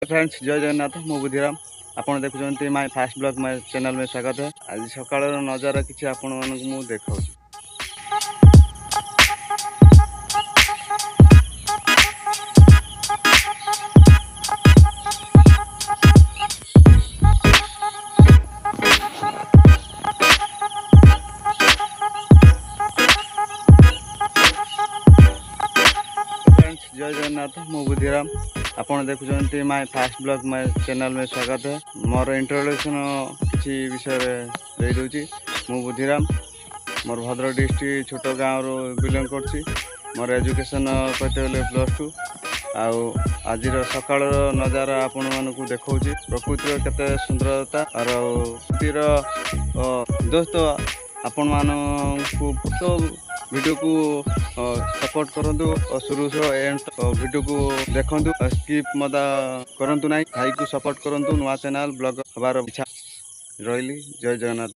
Friends जय जगन्नाथ मु बुद्धिराम आपण देखुଛନ୍ତି my first vlog my channel में स्वागत है। आज सकाळ नजारा किसी आपण मानक मु देखाउछि। फ्रेंड्स जय जगन्नाथ मु बुद्धिराम आपण देखुଛନ୍ତି my first vlog my channel में स्वागत है। मोर इंट्रोडक्शन किसी विषय दे दूची। मु बुद्धिराम मोर भद्रक डिस्ट्रिक्ट छोट गाँव रू बिलोंग करछि। मोर एजुकेशन कहते गले +2 आउ आज सकाळ नजारा आपण मानकु देखौछि। प्रकृतिर केते सुंदरता और प्रकृतिर दोस्त आपण मानकु तो वीडियो को सपोर्ट करंतु और शुरू से एंड वीडियो को देखंतु स्किप मदा करंतु नाही। भाई को सपोर्ट करंतु। नुआ चैनल ब्लॉग हबार इच्छा रहिली। जय जगन्नाथ।